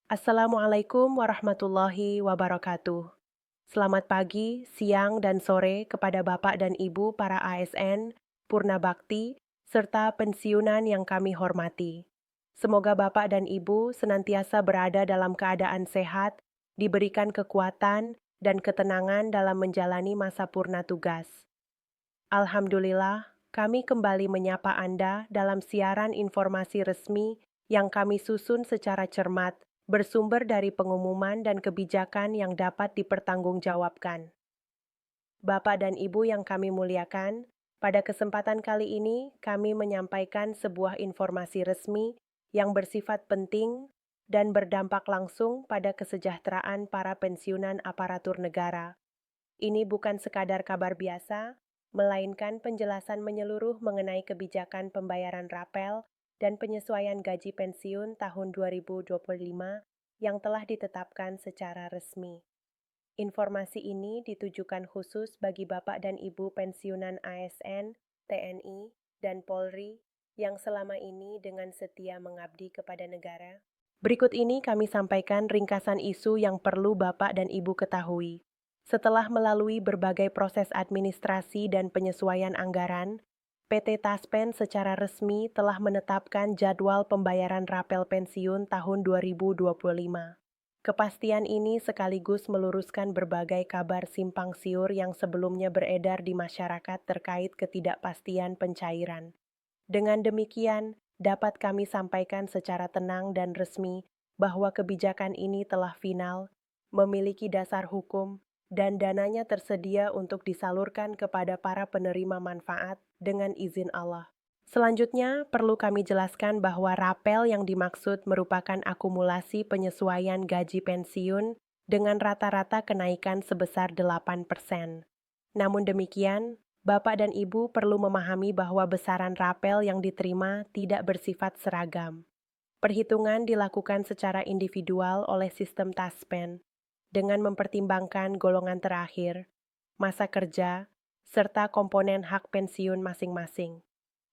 Assalamualaikum warahmatullahi wabarakatuh. Selamat pagi, siang, dan sore kepada Bapak dan Ibu para ASN, Purna Bakti, serta pensiunan yang kami hormati. Semoga Bapak dan Ibu senantiasa berada dalam keadaan sehat, diberikan kekuatan dan ketenangan dalam menjalani masa purna tugas. Alhamdulillah, kami kembali menyapa Anda dalam siaran informasi resmi yang kami susun secara cermat, bersumber dari pengumuman dan kebijakan yang dapat dipertanggungjawabkan. Bapak dan Ibu yang kami muliakan, pada kesempatan kali ini kami menyampaikan sebuah informasi resmi yang bersifat penting dan berdampak langsung pada kesejahteraan para pensiunan aparatur negara. Ini bukan sekadar kabar biasa, melainkan penjelasan menyeluruh mengenai kebijakan pembayaran rapel dan penyesuaian gaji pensiun tahun 2025 yang telah ditetapkan secara resmi. Informasi ini ditujukan khusus bagi Bapak dan Ibu pensiunan ASN, TNI, dan Polri yang selama ini dengan setia mengabdi kepada negara. Berikut ini kami sampaikan ringkasan isu yang perlu Bapak dan Ibu ketahui. Setelah melalui berbagai proses administrasi dan penyesuaian anggaran, PT Taspen secara resmi telah menetapkan jadwal pembayaran rapel pensiun tahun 2025. Kepastian ini sekaligus meluruskan berbagai kabar simpang siur yang sebelumnya beredar di masyarakat terkait ketidakpastian pencairan. Dengan demikian, dapat kami sampaikan secara tenang dan resmi bahwa kebijakan ini telah final, memiliki dasar hukum, dan dananya tersedia untuk disalurkan kepada para penerima manfaat dengan izin Allah. Selanjutnya, perlu kami jelaskan bahwa rapel yang dimaksud merupakan akumulasi penyesuaian gaji pensiun dengan rata-rata kenaikan sebesar 8%. Namun demikian, Bapak dan Ibu perlu memahami bahwa besaran rapel yang diterima tidak bersifat seragam. Perhitungan dilakukan secara individual oleh sistem Taspen dengan mempertimbangkan golongan terakhir, masa kerja, serta komponen hak pensiun masing-masing.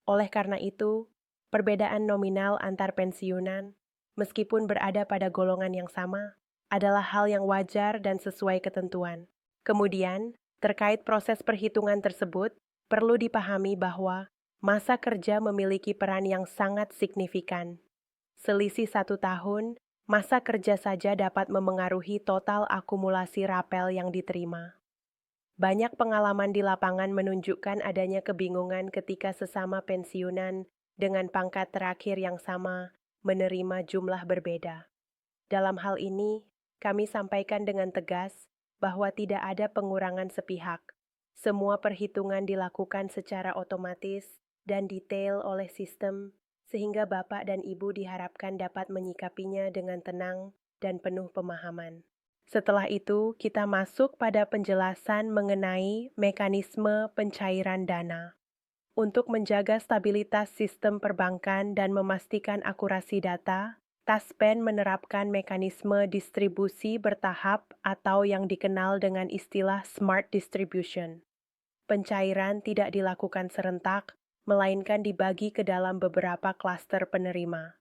Oleh karena itu, perbedaan nominal antar pensiunan, meskipun berada pada golongan yang sama, adalah hal yang wajar dan sesuai ketentuan. Kemudian, terkait proses perhitungan tersebut, perlu dipahami bahwa masa kerja memiliki peran yang sangat signifikan. Selisih 1 tahun, masa kerja saja dapat memengaruhi total akumulasi rapel yang diterima. Banyak pengalaman di lapangan menunjukkan adanya kebingungan ketika sesama pensiunan dengan pangkat terakhir yang sama menerima jumlah berbeda. Dalam hal ini, kami sampaikan dengan tegas bahwa tidak ada pengurangan sepihak. Semua perhitungan dilakukan secara otomatis dan detail oleh sistem, sehingga Bapak dan Ibu diharapkan dapat menyikapinya dengan tenang dan penuh pemahaman. Setelah itu, kita masuk pada penjelasan mengenai mekanisme pencairan dana. Untuk menjaga stabilitas sistem perbankan dan memastikan akurasi data, Taspen menerapkan mekanisme distribusi bertahap atau yang dikenal dengan istilah Smart Distribution. Pencairan tidak dilakukan serentak, melainkan dibagi ke dalam beberapa klaster penerima.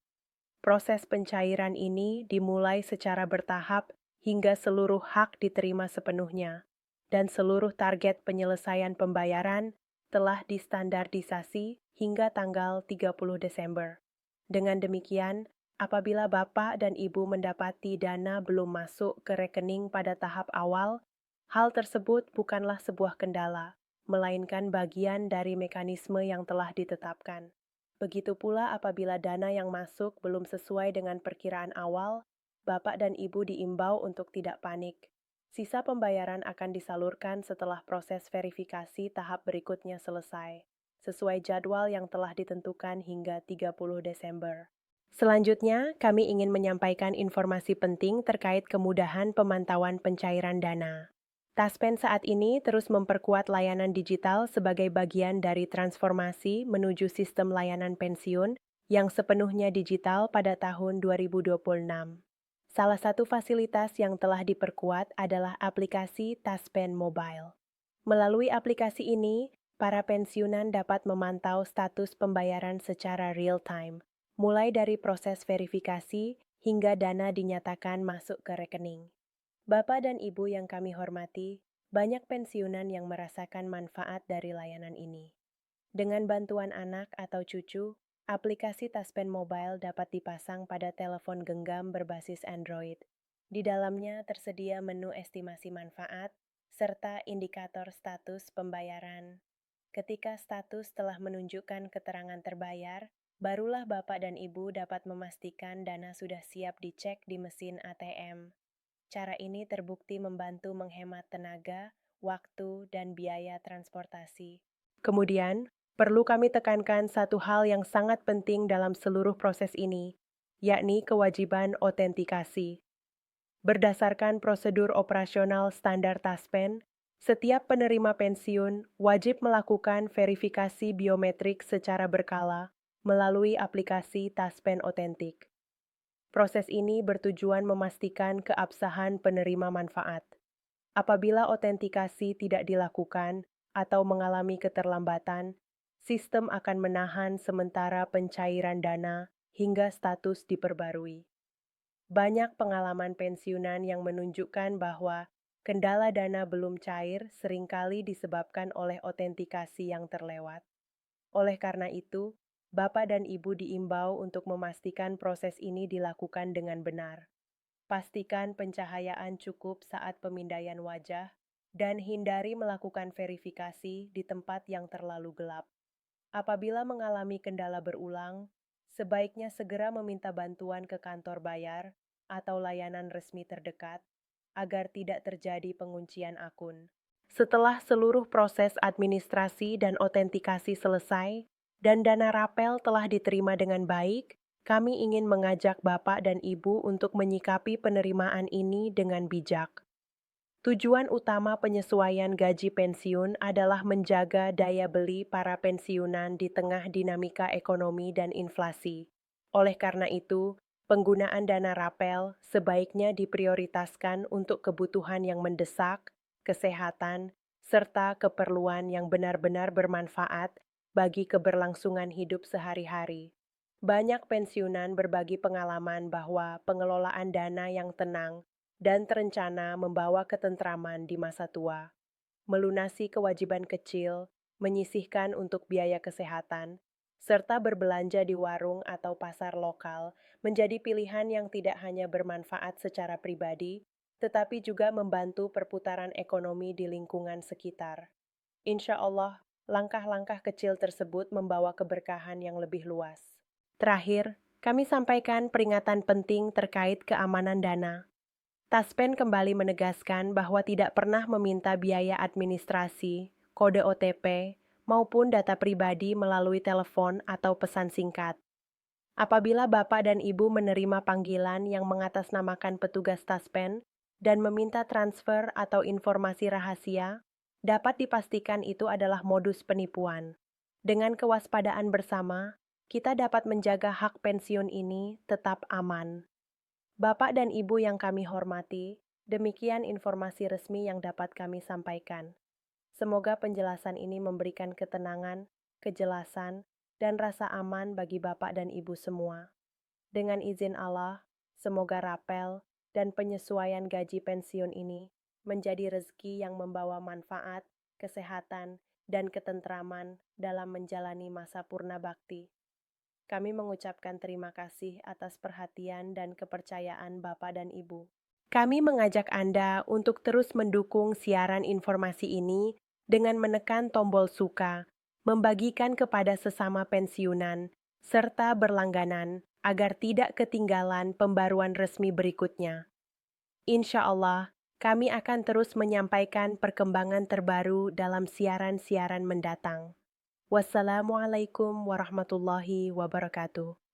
Proses pencairan ini dimulai secara bertahap hingga seluruh hak diterima sepenuhnya, dan seluruh target penyelesaian pembayaran telah distandardisasi hingga tanggal 30 Desember. Dengan demikian, apabila Bapak dan Ibu mendapati dana belum masuk ke rekening pada tahap awal, hal tersebut bukanlah sebuah kendala, melainkan bagian dari mekanisme yang telah ditetapkan. Begitu pula apabila dana yang masuk belum sesuai dengan perkiraan awal, Bapak dan Ibu diimbau untuk tidak panik. Sisa pembayaran akan disalurkan setelah proses verifikasi tahap berikutnya selesai, sesuai jadwal yang telah ditentukan hingga 30 Desember. Selanjutnya, kami ingin menyampaikan informasi penting terkait kemudahan pemantauan pencairan dana. Taspen saat ini terus memperkuat layanan digital sebagai bagian dari transformasi menuju sistem layanan pensiun yang sepenuhnya digital pada tahun 2026. Salah satu fasilitas yang telah diperkuat adalah aplikasi Taspen Mobile. Melalui aplikasi ini, para pensiunan dapat memantau status pembayaran secara real-time, mulai dari proses verifikasi hingga dana dinyatakan masuk ke rekening. Bapak dan Ibu yang kami hormati, banyak pensiunan yang merasakan manfaat dari layanan ini. Dengan bantuan anak atau cucu, aplikasi Taspen Mobile dapat dipasang pada telepon genggam berbasis Android. Di dalamnya tersedia menu estimasi manfaat serta indikator status pembayaran. Ketika status telah menunjukkan keterangan terbayar, barulah Bapak dan Ibu dapat memastikan dana sudah siap dicek di mesin ATM. Cara ini terbukti membantu menghemat tenaga, waktu, dan biaya transportasi. Kemudian, perlu kami tekankan satu hal yang sangat penting dalam seluruh proses ini, yakni kewajiban otentikasi. Berdasarkan prosedur operasional standar Taspen, setiap penerima pensiun wajib melakukan verifikasi biometrik secara berkala melalui aplikasi Taspen Otentik. Proses ini bertujuan memastikan keabsahan penerima manfaat. Apabila otentikasi tidak dilakukan atau mengalami keterlambatan, sistem akan menahan sementara pencairan dana hingga status diperbarui. Banyak pengalaman pensiunan yang menunjukkan bahwa kendala dana belum cair seringkali disebabkan oleh otentikasi yang terlewat. Oleh karena itu, Bapak dan Ibu diimbau untuk memastikan proses ini dilakukan dengan benar. Pastikan pencahayaan cukup saat pemindaian wajah dan hindari melakukan verifikasi di tempat yang terlalu gelap. Apabila mengalami kendala berulang, sebaiknya segera meminta bantuan ke kantor bayar atau layanan resmi terdekat agar tidak terjadi penguncian akun. Setelah seluruh proses administrasi dan otentikasi selesai dan dana rapel telah diterima dengan baik, kami ingin mengajak Bapak dan Ibu untuk menyikapi penerimaan ini dengan bijak. Tujuan utama penyesuaian gaji pensiun adalah menjaga daya beli para pensiunan di tengah dinamika ekonomi dan inflasi. Oleh karena itu, penggunaan dana rapel sebaiknya diprioritaskan untuk kebutuhan yang mendesak, kesehatan, serta keperluan yang benar-benar bermanfaat bagi keberlangsungan hidup sehari-hari. Banyak pensiunan berbagi pengalaman bahwa pengelolaan dana yang tenang dan terencana membawa ketentraman di masa tua. Melunasi kewajiban kecil, menyisihkan untuk biaya kesehatan, serta berbelanja di warung atau pasar lokal menjadi pilihan yang tidak hanya bermanfaat secara pribadi, tetapi juga membantu perputaran ekonomi di lingkungan sekitar. Insya Allah, langkah-langkah kecil tersebut membawa keberkahan yang lebih luas. Terakhir, kami sampaikan peringatan penting terkait keamanan dana. Taspen kembali menegaskan bahwa tidak pernah meminta biaya administrasi, kode OTP, maupun data pribadi melalui telepon atau pesan singkat. Apabila Bapak dan Ibu menerima panggilan yang mengatasnamakan petugas Taspen dan meminta transfer atau informasi rahasia, dapat dipastikan itu adalah modus penipuan. Dengan kewaspadaan bersama, kita dapat menjaga hak pensiun ini tetap aman. Bapak dan Ibu yang kami hormati, demikian informasi resmi yang dapat kami sampaikan. Semoga penjelasan ini memberikan ketenangan, kejelasan, dan rasa aman bagi Bapak dan Ibu semua. Dengan izin Allah, semoga rapel dan penyesuaian gaji pensiun ini menjadi rezeki yang membawa manfaat, kesehatan, dan ketentraman dalam menjalani masa purna bakti. Kami mengucapkan terima kasih atas perhatian dan kepercayaan Bapak dan Ibu. Kami mengajak Anda untuk terus mendukung siaran informasi ini dengan menekan tombol suka, membagikan kepada sesama pensiunan, serta berlangganan agar tidak ketinggalan pembaruan resmi berikutnya. Insya Allah, kami akan terus menyampaikan perkembangan terbaru dalam siaran-siaran mendatang. Wassalamualaikum warahmatullahi wabarakatuh.